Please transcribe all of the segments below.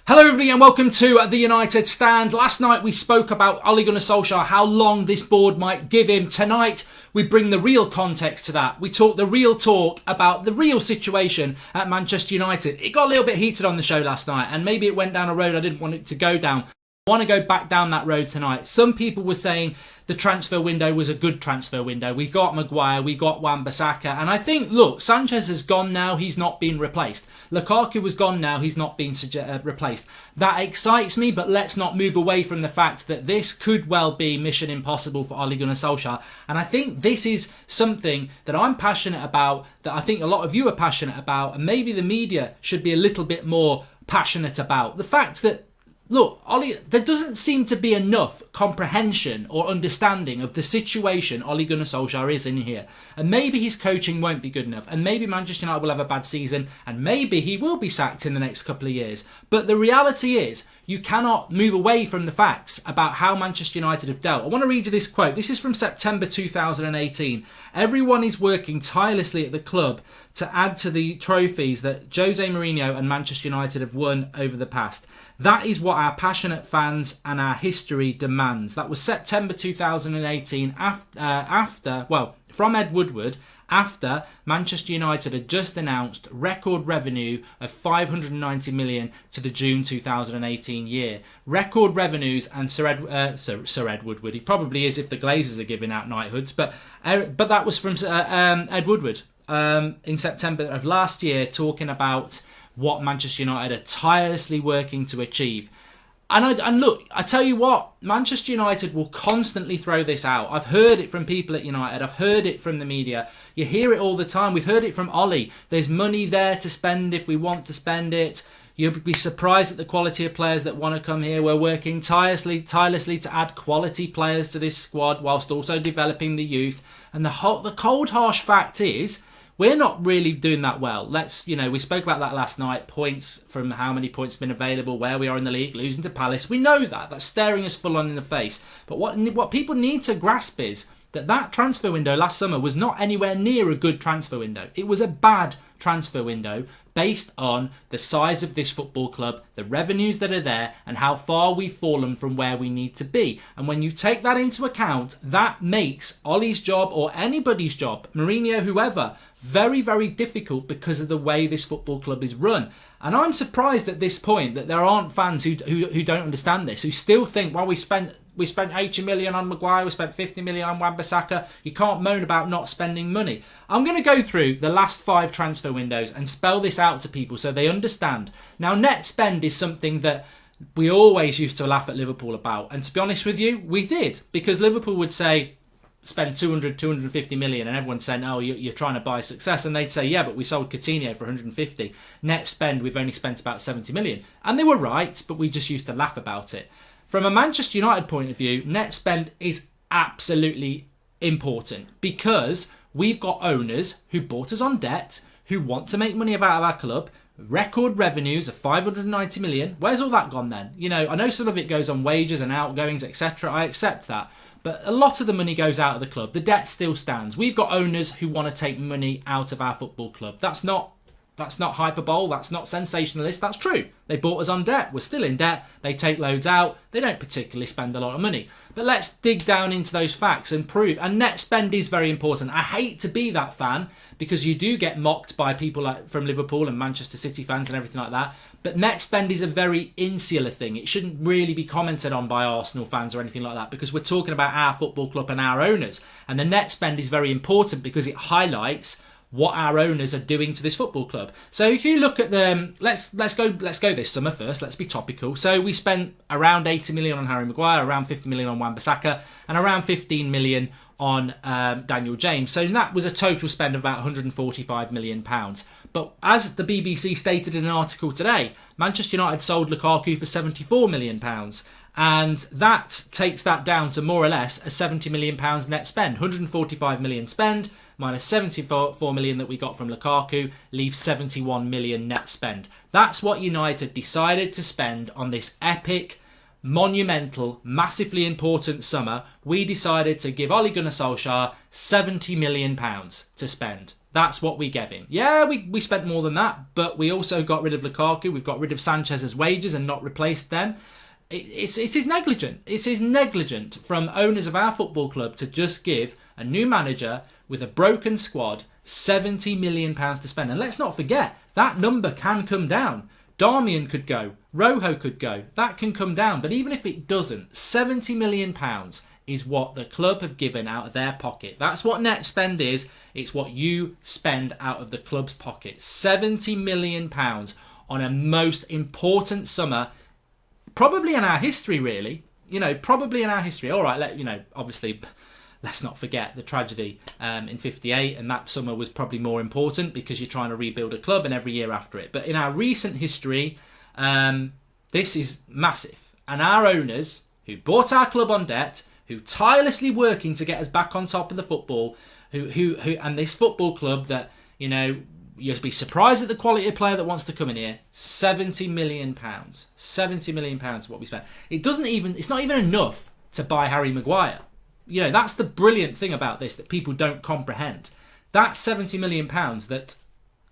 Hello everybody and welcome to the United Stand. Last night we spoke about Ole Gunnar Solskjaer, how long this board might give him. Tonight we bring the real context to that. We talk the real talk about the real situation at Manchester United. It got a little bit heated on the show last night and maybe it went down a road I didn't want it to go down. I want to go back down that road tonight. Some people were saying the transfer window was a good transfer window. We got Maguire, we got Wan-Bissaka, and I think, look, Sanchez has gone now, he's not been replaced. Lukaku was gone now, he's not been replaced. That excites me, but let's not move away from the fact that this could well be mission impossible for Ole Gunnar Solskjaer. And I think this is something that I'm passionate about, that I think a lot of you are passionate about, and maybe the media should be a little bit more passionate about. The fact that, look, Ollie, there doesn't seem to be enough comprehension or understanding of the situation Ole Gunnar Solskjaer is in here. And maybe his coaching won't be good enough. And maybe Manchester United will have a bad season. And maybe he will be sacked in the next couple of years. But the reality is, you cannot move away from the facts about how Manchester United have dealt. I want to read you this quote. This is from September 2018. Everyone is working tirelessly at the club to add to the trophies that Jose Mourinho and Manchester United have won over the past. That is what our passionate fans and our history demands. That was September 2018 from Ed Woodward, after Manchester United had just announced record revenue of 590 million to the June 2018 year. Record revenues, and Sir Ed Woodward, he probably is if the Glazers are giving out knighthoods, but that was from Ed Woodward in September of last year, talking about what Manchester United are tirelessly working to achieve. And look, I tell you what, Manchester United will constantly throw this out. I've heard it from people at United. I've heard it from the media. You hear it all the time. We've heard it from Ollie. There's money there to spend if we want to spend it. You'll be surprised at the quality of players that want to come here. We're working tirelessly to add quality players to this squad whilst also developing the youth. And the cold, harsh fact is, we're not really doing that well. We spoke about that last night. Points from how many points have been available, where we are in the league, losing to Palace. We know that. That's staring us full on in the face. But what people need to grasp is that transfer window last summer was not anywhere near a good transfer window. It was a bad transfer window based on the size of this football club, the revenues that are there, and how far we've fallen from where we need to be. And when you take that into account, that makes Ollie's job, or anybody's job, Mourinho, whoever, very, very difficult because of the way this football club is run. And I'm surprised at this point that there aren't fans who don't understand this, who still think, well, we spent 80 million on Maguire, we spent 50 million on Wan-Bissaka. You can't moan about not spending money. I'm going to go through the last 5 transfer windows and spell this out to people so they understand. Now, net spend is something that we always used to laugh at Liverpool about. And to be honest with you, we did. Because Liverpool would say, spend 250 million, and everyone's saying, oh, you're trying to buy success. And they'd say, yeah, but we sold Coutinho for 150. Net spend, we've only spent about 70 million. And they were right, but we just used to laugh about it. From a Manchester United point of view, net spend is absolutely important because we've got owners who bought us on debt, who want to make money out of our club. Record revenues of 590 million. Where's all that gone then? I know some of it goes on wages and outgoings, etc. I accept that. But a lot of the money goes out of the club. The debt still stands. We've got owners who want to take money out of our football club. That's not hyperbole, that's not sensationalist, that's true. They bought us on debt, we're still in debt, they take loads out, they don't particularly spend a lot of money. But let's dig down into those facts and prove, and net spend is very important. I hate to be that fan, because you do get mocked by people like from Liverpool and Manchester City fans and everything like that, but net spend is a very insular thing. It shouldn't really be commented on by Arsenal fans or anything like that, because we're talking about our football club and our owners. And the net spend is very important because it highlights what our owners are doing to this football club. So if you look at them, let's go this summer first. Let's be topical. So we spent around 80 million on Harry Maguire, around 50 million on Wan-Bissaka, and around 15 million on Daniel James. So that was a total spend of about 145 million pounds. But as the BBC stated in an article today, Manchester United sold Lukaku for 74 million pounds. And that takes that down to more or less a £70 million net spend. 145 million spend minus 74 million that we got from Lukaku leaves 71 million net spend. That's what United decided to spend on this epic, monumental, massively important summer. We decided to give Ole Gunnar Solskjaer £70 million to spend. That's what we gave him. Yeah, we spent more than that, but we also got rid of Lukaku. We've got rid of Sanchez's wages and not replaced them. It is negligent. It is negligent from owners of our football club to just give a new manager with a broken squad £70 million to spend. And let's not forget, that number can come down. Darmian could go. Rojo could go. That can come down. But even if it doesn't, £70 million is what the club have given out of their pocket. That's what net spend is. It's what you spend out of the club's pocket. £70 million on a most important summer, probably in our history, really. Probably in our history. All right, obviously, let's not forget the tragedy in 58, and that summer was probably more important because you're trying to rebuild a club and every year after it. But in our recent history, this is massive. And our owners, who bought our club on debt, who tirelessly working to get us back on top of the football, who and this football club that, you'll be surprised at the quality of player that wants to come in here. £70 million. £70 million is what we spent. It's not even enough to buy Harry Maguire. That's the brilliant thing about this that people don't comprehend. That £70 million that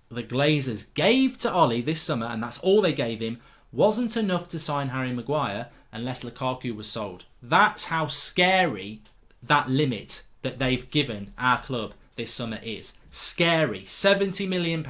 the Glazers gave to Ollie this summer, and that's all they gave him, wasn't enough to sign Harry Maguire unless Lukaku was sold. That's how scary that limit that they've given our club this summer is. Scary. £70 million.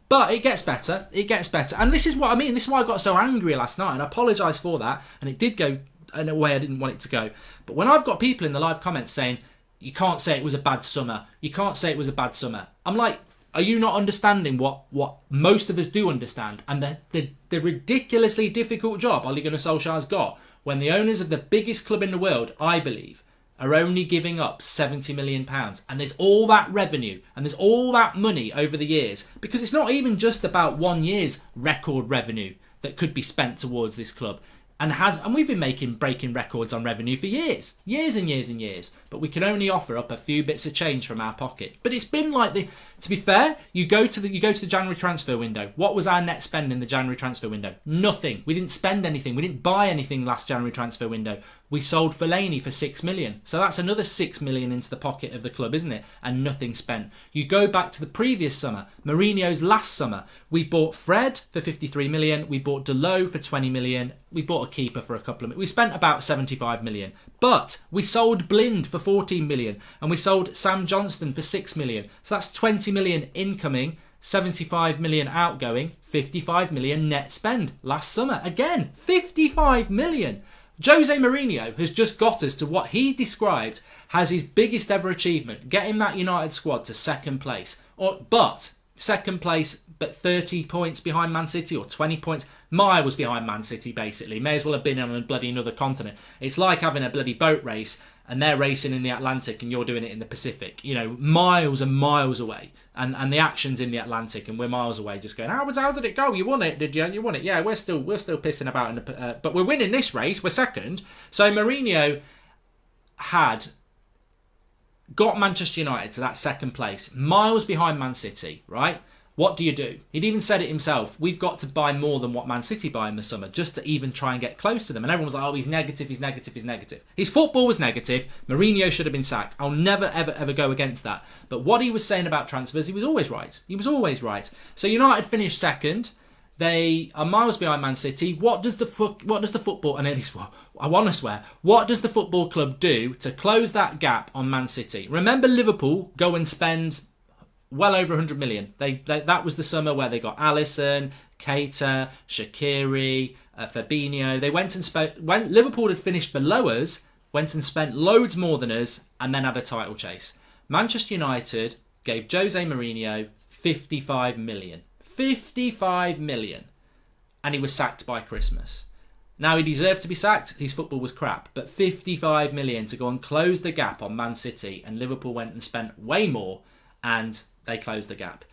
But it gets better. It gets better. And this is what I mean. This is why I got so angry last night. And I apologise for that. And it did go in a way I didn't want it to go. But when I've got people in the live comments saying, you can't say it was a bad summer. You can't say it was a bad summer. I'm like, are you not understanding what most of us do understand? And the ridiculously difficult job Ole Gunnar Solskjaer's got when the owners of the biggest club in the world, I believe, are only giving up £70 million. And there's all that revenue and there's all that money over the years. Because it's not even just about 1 year's record revenue that could be spent towards this club. And we've been breaking records on revenue for years and years and years. But we can only offer up a few bits of change from our pocket. But it's been like to be fair, you go to the January transfer window. What was our net spend in the January transfer window? Nothing. We didn't spend anything. We didn't buy anything last January transfer window. We sold Fellaini for £6 million. So that's another £6 million into the pocket of the club, isn't it? And nothing spent. You go back to the previous summer, Mourinho's last summer. We bought Fred for £53 million. We bought Delot for £20 million. We bought a keeper for a couple of million. We spent about £75 million. But we sold Blind for £14 million. And we sold Sam Johnston for £6 million. So that's £20 million incoming, £75 million outgoing, £55 million net spend last summer. Again, £55 million. Jose Mourinho has just got us to what he described as his biggest ever achievement, getting that United squad to second place. Second place, but 30 points behind Man City or 20 points. Miles behind Man City, basically. May as well have been on a bloody another continent. It's like having a bloody boat race and they're racing in the Atlantic and you're doing it in the Pacific. Miles and miles away. And the action's in the Atlantic and we're miles away just going, how did it go? You won it, did you? You won it. Yeah, we're still pissing about, but we're winning this race. We're second. So Mourinho had got Manchester United to that second place, miles behind Man City, right? What do? He'd even said it himself. We've got to buy more than what Man City buy in the summer just to even try and get close to them. And everyone was like, oh, he's negative. His football was negative. Mourinho should have been sacked. I'll never, ever, ever go against that. But what he was saying about transfers, he was always right. So United finished second. They are miles behind Man City. What does the football, and I want to swear, what does the football club do to close that gap on Man City? Remember Liverpool go and spend well over 100 million. That was the summer where they got Alisson, Keita, Shaqiri, Fabinho. They went and spent, when Liverpool had finished below us, went and spent loads more than us and then had a title chase. Manchester United gave Jose Mourinho 55 million. 55 million. And he was sacked by Christmas. Now, he deserved to be sacked. His football was crap. But 55 million to go and close the gap on Man City, and Liverpool went and spent way more and they closed the gap.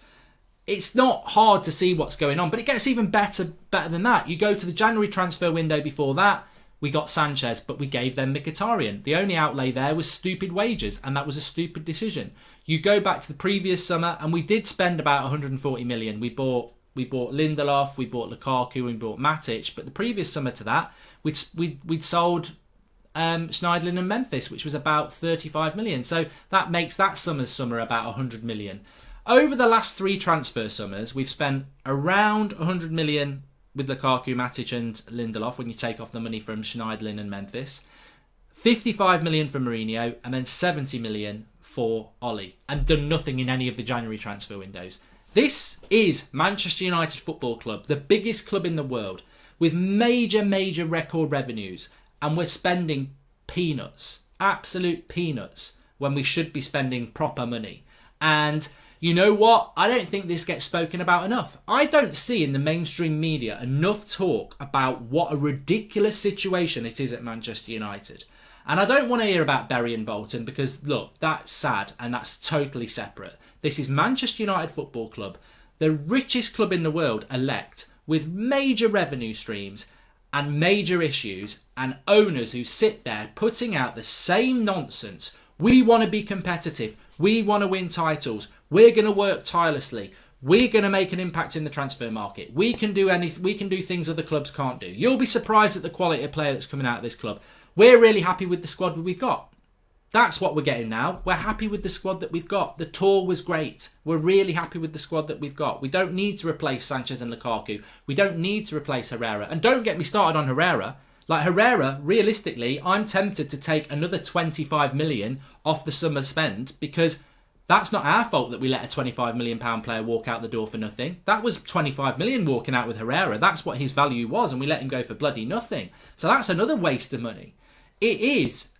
It's not hard to see what's going on, but it gets even better than that. You go to the January transfer window before that, we got Sanchez, but we gave them Mkhitaryan. The only outlay there was stupid wages, and that was a stupid decision. You go back to the previous summer, and we did spend about 140 million. We bought Lindelof, we bought Lukaku, we bought Matic, but the previous summer to that, we'd sold Schneiderlin and Memphis, which was about 35 million. So that makes that summer about 100 million. over the last 3 transfer summers, we've spent around 100 million with Lukaku, Matic and Lindelof when you take off the money from Schneiderlin and Memphis. 55 million for Mourinho and then 70 million for Ollie, and done nothing in any of the January transfer windows. This is Manchester United Football Club, the biggest club in the world, with major record revenues, and we're spending peanuts, absolute peanuts, when we should be spending proper money. And you know what? I don't think this gets spoken about enough. I don't see in the mainstream media enough talk about what a ridiculous situation it is at Manchester United. And I don't want to hear about Bury and Bolton because, look, that's sad and that's totally separate. This is Manchester United Football Club, the richest club in the world elect, with major revenue streams and major issues and owners who sit there putting out the same nonsense. We want to be competitive. We want to win titles. We're going to work tirelessly. We're going to make an impact in the transfer market. We can do anything. We can do things other clubs can't do. You'll be surprised at the quality of player that's coming out of this club. We're really happy with the squad that we've got. That's what we're getting now. We're happy with the squad that we've got. The tour was great. We're really happy with the squad that we've got. We don't need to replace Sanchez and Lukaku. We don't need to replace Herrera. And don't get me started on Herrera. Like Herrera, realistically, I'm tempted to take another 25 million off the summer spend because that's not our fault that we let a 25 million pound player walk out the door for nothing. That was 25 million walking out with Herrera. That's what his value was, and we let him go for bloody nothing. So that's another waste of money. It is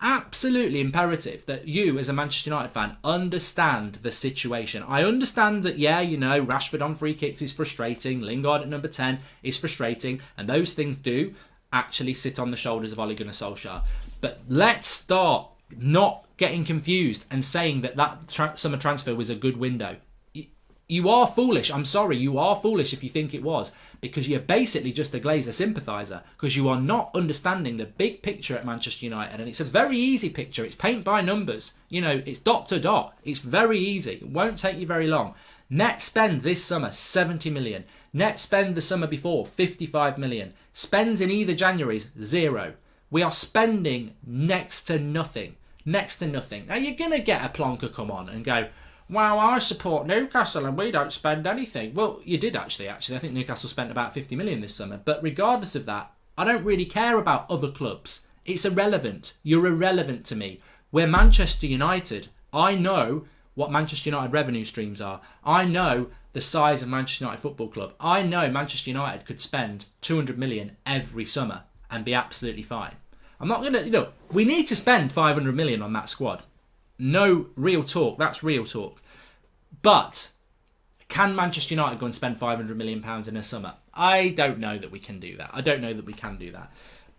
absolutely imperative that you, as a Manchester United fan, understand the situation. I understand that, yeah, you know, Rashford on free kicks is frustrating. Lingard at number 10 is frustrating. And those things do actually sit on the shoulders of Ole Gunnar Solskjaer. But let's start not getting confused and saying that summer transfer was a good window. You are foolish. I'm sorry, you are foolish if you think it was, because you're basically just a Glazer sympathiser, because you are not understanding the big picture at Manchester United. And it's a very easy picture. It's paint by numbers. You know, it's dot to dot. It's very easy. It won't take you very long. Net spend this summer, 70 million. Net spend the summer before, 55 million. Spends in either Januaries, 0. We are spending next to nothing. Next to nothing. Now, you're going to get a plonker come on and go, well, I support Newcastle and we don't spend anything. Well, you did actually. I think Newcastle spent about 50 million this summer. But regardless of that, I don't really care about other clubs. It's irrelevant. You're irrelevant to me. We're Manchester United. I know what Manchester United revenue streams are. I know the size of Manchester United Football Club. I know Manchester United could spend 200 million every summer and be absolutely fine. I'm not going to, we need to spend 500 million on that squad. No, real talk. That's real talk. But can Manchester United go and spend 500 million pounds in a summer? I don't know that we can do that. I don't know that we can do that.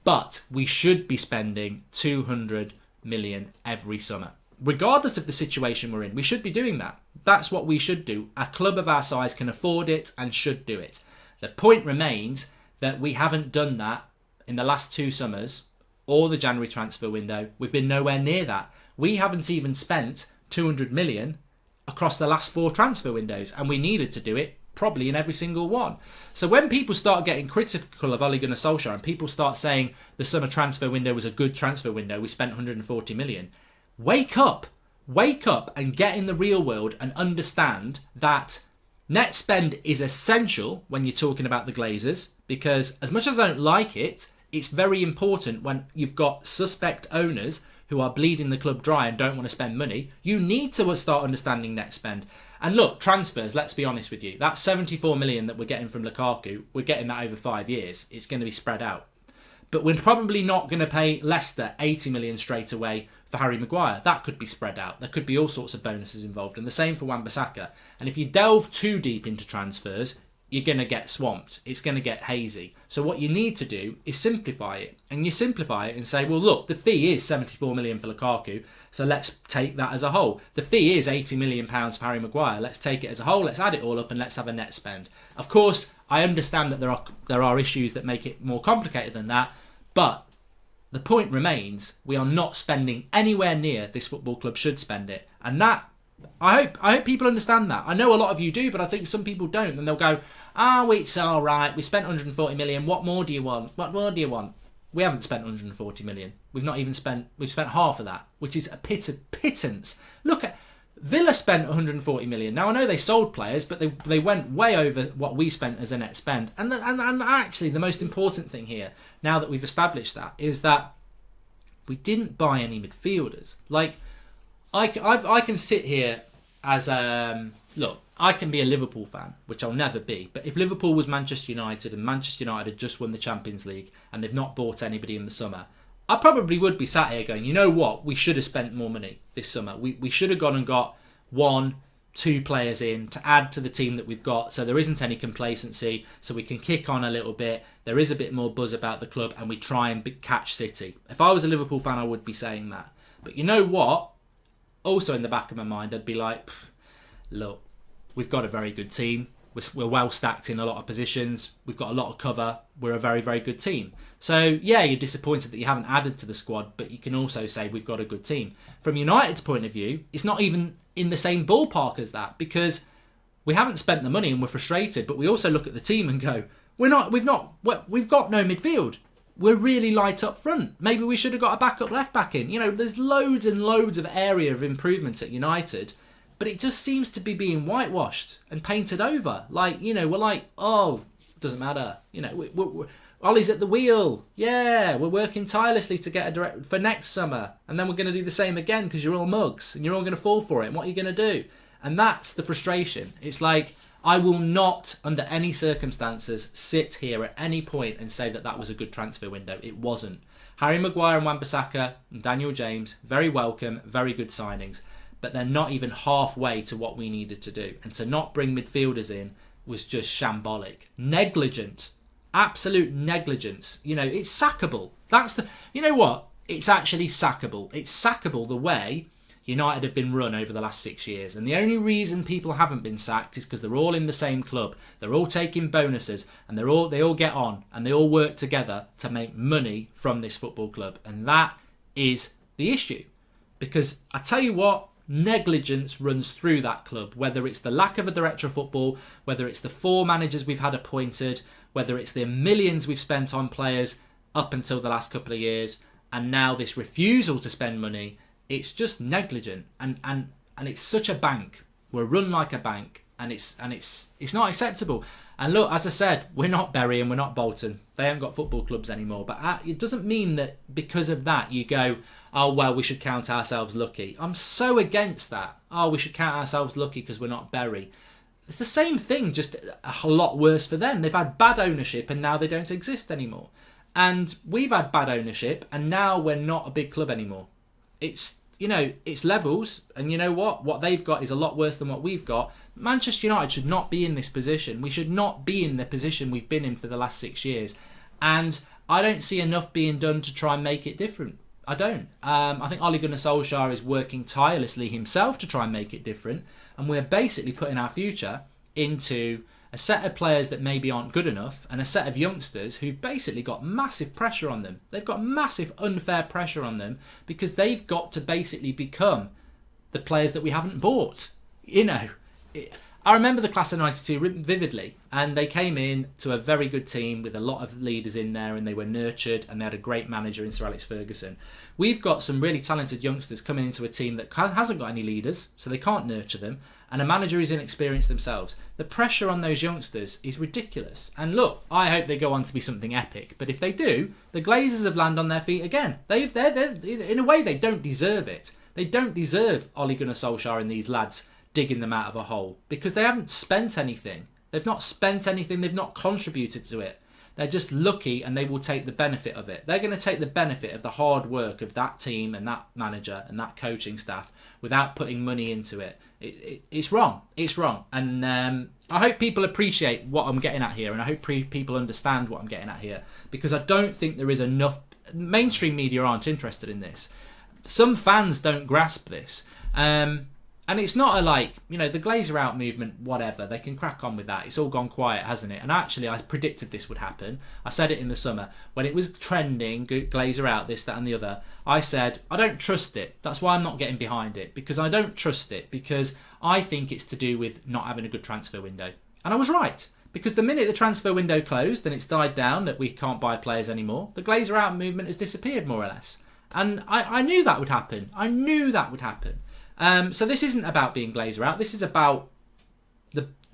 But we should be spending 200 million every summer. Regardless of the situation we're in, we should be doing that. That's what we should do. A club of our size can afford it and should do it. The point remains that we haven't done that in the last 2 summers or the January transfer window. We've been nowhere near that. We haven't even spent 200 million across the last 4 transfer windows, and we needed to do it probably in every single one. So when people start getting critical of Ole Gunnar Solskjaer and people start saying the summer transfer window was a good transfer window, we spent 140 million, wake up and get in the real world and understand that net spend is essential when you're talking about the Glazers, because as much as I don't like it, it's very important when you've got suspect owners who are bleeding the club dry and don't want to spend money. You need to start understanding net spend. And look, transfers, let's be honest with you. That 74 million that we're getting from Lukaku, we're getting that over 5 years. It's going to be spread out. But we're probably not going to pay Leicester 80 million straight away for Harry Maguire. That could be spread out. There could be all sorts of bonuses involved. And the same for Wan-Bissaka. And if you delve too deep into transfers, you're going to get swamped. It's going to get hazy. So what you need to do is simplify it. And you simplify it and say, well, look, the fee is 74 million for Lukaku, so let's take that as a whole. The fee is 80 million pounds for Harry Maguire. Let's take it as a whole. Let's add it all up and let's have a net spend. Of course, I understand that there are issues that make it more complicated than that, but the point remains, we are not spending anywhere near this football club should spend it. And that, I hope people understand that. I know a lot of you do, but I think some people don't. And they'll go, it's all right. We spent 140 million. What more do you want? What more do you want? We haven't spent 140 million. We've spent half of that, which is a pittance. Look at Villa spent 140 million. Now I know they sold players, but they went way over what we spent as a net spend. And actually, the most important thing here, now that we've established that, is that we didn't buy any midfielders. Like, I can sit here as look. I can be a Liverpool fan, which I'll never be. But if Liverpool was Manchester United and Manchester United had just won the Champions League and they've not bought anybody in the summer, I probably would be sat here going, you know what? We should have spent more money this summer. We should have gone and got 1-2 players in to add to the team that we've got, so there isn't any complacency, so we can kick on a little bit. There is a bit more buzz about the club, and we try and catch City. If I was a Liverpool fan, I would be saying that. But you know what? Also in the back of my mind, I'd be like, look, we've got a very good team. We're well stacked in a lot of positions. We've got a lot of cover. We're a very, very good team. So, yeah, you're disappointed that you haven't added to the squad, but you can also say we've got a good team. From United's point of view, it's not even in the same ballpark as that, because we haven't spent the money and we're frustrated, but we also look at the team and go, we've got no midfield. We're really light up front. Maybe we should have got a backup left back in. You know, there's loads and loads of area of improvement at United, but it just seems to be being whitewashed and painted over. Like, you know, we're like, oh, doesn't matter. You know, Ollie's at the wheel. Yeah, we're working tirelessly to get a direct for next summer. And then we're going to do the same again because you're all mugs and you're all going to fall for it. And what are you going to do? And that's the frustration. It's like, I will not, under any circumstances, sit here at any point and say that that was a good transfer window. It wasn't. Harry Maguire and Wan-Bissaka and Daniel James, very welcome, very good signings. But they're not even halfway to what we needed to do. And to not bring midfielders in was just shambolic. Negligent. Absolute negligence. You know, it's sackable. You know what? It's actually sackable. It's sackable the way United have been run over the last 6 years. And the only reason people haven't been sacked is because they're all in the same club. They're all taking bonuses and they all get on and they all work together to make money from this football club. And that is the issue. Because I tell you what, negligence runs through that club, whether it's the lack of a director of football, whether it's the 4 managers we've had appointed, whether it's the millions we've spent on players up until the last couple of years, and now this refusal to spend money. It's just negligent, and it's such a bank. We're run like a bank, and it's not acceptable. And look, as I said, we're not Bury and we're not Bolton. They haven't got football clubs anymore. But it doesn't mean that because of that you go, oh, well, we should count ourselves lucky. I'm so against that. Oh, we should count ourselves lucky because we're not Bury. It's the same thing, just a lot worse for them. They've had bad ownership and now they don't exist anymore. And we've had bad ownership and now we're not a big club anymore. It's, you know, it's levels, and you know what they've got is a lot worse than what we've got. Manchester United should not be in this position. We should not be in the position we've been in for the last 6 years, and I don't see enough being done to try and make it different. I don't. I think Ole Gunnar Solskjaer is working tirelessly himself to try and make it different, and we're basically putting our future into a set of players that maybe aren't good enough and a set of youngsters who've basically got massive pressure on them. They've got massive unfair pressure on them because they've got to basically become the players that we haven't bought. You know, I remember the class of 92 vividly, and they came in to a very good team with a lot of leaders in there, and they were nurtured, and they had a great manager in Sir Alex Ferguson. We've got some really talented youngsters coming into a team that hasn't got any leaders, so they can't nurture them, and a manager who's inexperienced themselves. The pressure on those youngsters is ridiculous. And look, I hope they go on to be something epic, but if they do, the Glazers have landed on their feet again. They're in a way, they don't deserve it. They don't deserve Ole Gunnar Solskjaer and these lads digging them out of a hole, because they haven't spent anything. They've not spent anything. They've not contributed to it. They're just lucky, and they will take the benefit of it. They're going to take the benefit of the hard work of that team and that manager and that coaching staff without putting money into it. It's wrong. It's wrong. And I hope people appreciate what I'm getting at here, and I hope people understand what I'm getting at here, because I don't think there is enough. Mainstream media aren't interested in this. Some fans don't grasp this. And it's not the Glazer out movement, whatever. They can crack on with that. It's all gone quiet, hasn't it? And actually, I predicted this would happen. I said it in the summer. When it was trending, Glazer out, this, that and the other, I said, I don't trust it. That's why I'm not getting behind it. Because I don't trust it. Because I think it's to do with not having a good transfer window. And I was right. Because the minute the transfer window closed and it's died down, that we can't buy players anymore, the Glazer out movement has disappeared, more or less. And I knew that would happen. I knew that would happen. So this isn't about being Glazer out. This is about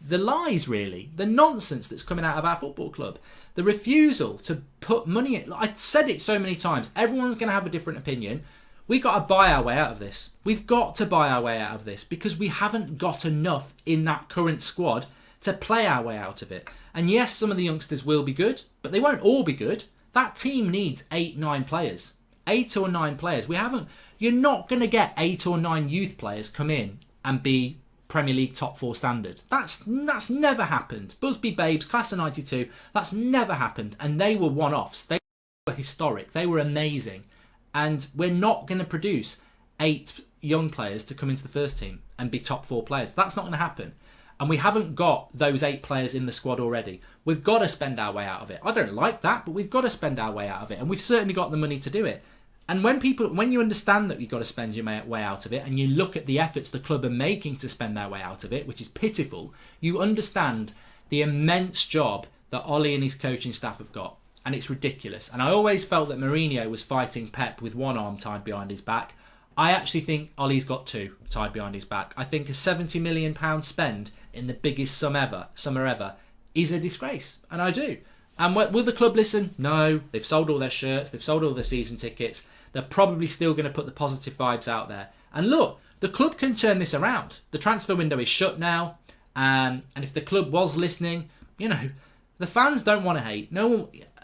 the lies, really. The nonsense that's coming out of our football club. The refusal to put money in. I said it so many times. Everyone's going to have a different opinion. We've got to buy our way out of this. We've got to buy our way out of this because we haven't got enough in that current squad to play our way out of it. And yes, some of the youngsters will be good, but they won't all be good. That team needs 8-9 players. 8 or 9 players. You're not going to get 8 or 9 youth players come in and be Premier League top 4 standard. That's never happened. Busby Babes, class of 92, that's never happened. And they were one-offs. They were historic. They were amazing. And we're not going to produce 8 young players to come into the first team and be top 4 players. That's not going to happen. And we haven't got those 8 players in the squad already. We've got to spend our way out of it. I don't like that, but we've got to spend our way out of it. And we've certainly got the money to do it. And when you understand that you've got to spend your way out of it, and you look at the efforts the club are making to spend their way out of it, which is pitiful, you understand the immense job that Ollie and his coaching staff have got. And it's ridiculous. And I always felt that Mourinho was fighting Pep with one arm tied behind his back. I actually think Ollie's got 2 tied behind his back. I think a £70 million spend in the biggest summer ever is a disgrace. And I do. And will the club listen? No. They've sold all their shirts. They've sold all their season tickets. They're probably still going to put the positive vibes out there. And look, the club can turn this around. The transfer window is shut now. And if the club was listening, the fans don't want to hate.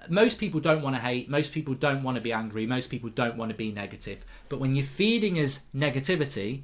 Most people don't want to hate. Most people don't want to be angry. Most people don't want to be negative. But when you're feeding us negativity,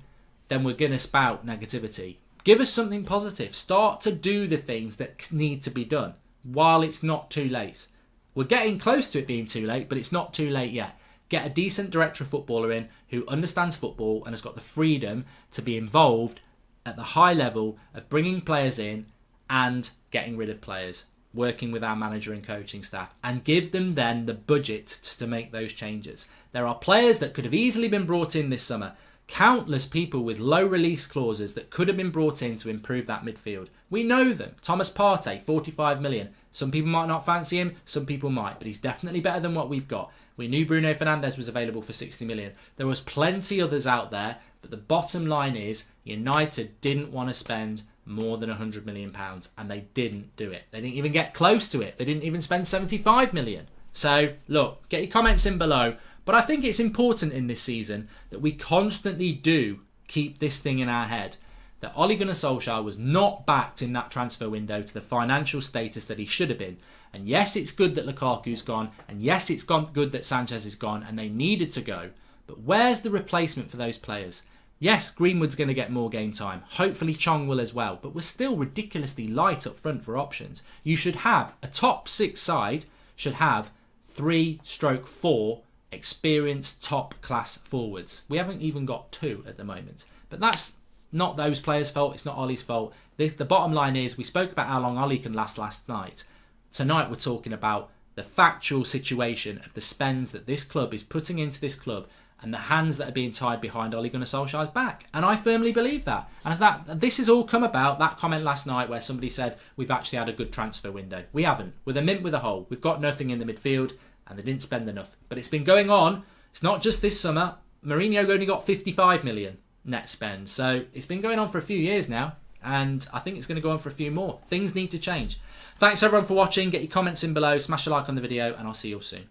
then we're going to spout negativity. Give us something positive. Start to do the things that need to be done while it's not too late. We're getting close to it being too late, but it's not too late yet. Get a decent director of footballer in who understands football and has got the freedom to be involved at the high level of bringing players in and getting rid of players, working with our manager and coaching staff, and give them then the budget to make those changes. There are players that could have easily been brought in this summer. Countless people with low release clauses that could have been brought in to improve that midfield. We know them. Thomas Partey, 45 million. Some people might not fancy him, some people might, but he's definitely better than what we've got. We knew Bruno Fernandes was available for 60 million. There was plenty others out there, but the bottom line is United didn't want to spend more than £100 million, and they didn't do it. They didn't even get close to it. They didn't even spend 75 million. So, look, get your comments in below. But I think it's important in this season that we constantly do keep this thing in our head. That Ole Gunnar Solskjaer was not backed in that transfer window to the financial status that he should have been. And yes, it's good that Lukaku's gone. And yes, it's good that Sanchez is gone. And they needed to go. But where's the replacement for those players? Yes, Greenwood's going to get more game time. Hopefully Chong will as well. But we're still ridiculously light up front for options. You should have a top 6 side should have 3/4 experienced top class forwards. We haven't even got 2 at the moment. But that's not those players' fault. It's not Ollie's fault. The bottom line is we spoke about how long Ollie can last night. Tonight we're talking about the factual situation of the spends that this club is putting into this club and the hands that are being tied behind Ole Gunnar Solskjaer's back. And I firmly believe that. And that this has all come about, that comment last night where somebody said we've actually had a good transfer window. We haven't. We're a mint with a hole. We've got nothing in the midfield and they didn't spend enough. But it's been going on. It's not just this summer. Mourinho only got 55 million net spend. So it's been going on for a few years now. And I think it's going to go on for a few more. Things need to change. Thanks everyone for watching. Get your comments in below. Smash a like on the video and I'll see you all soon.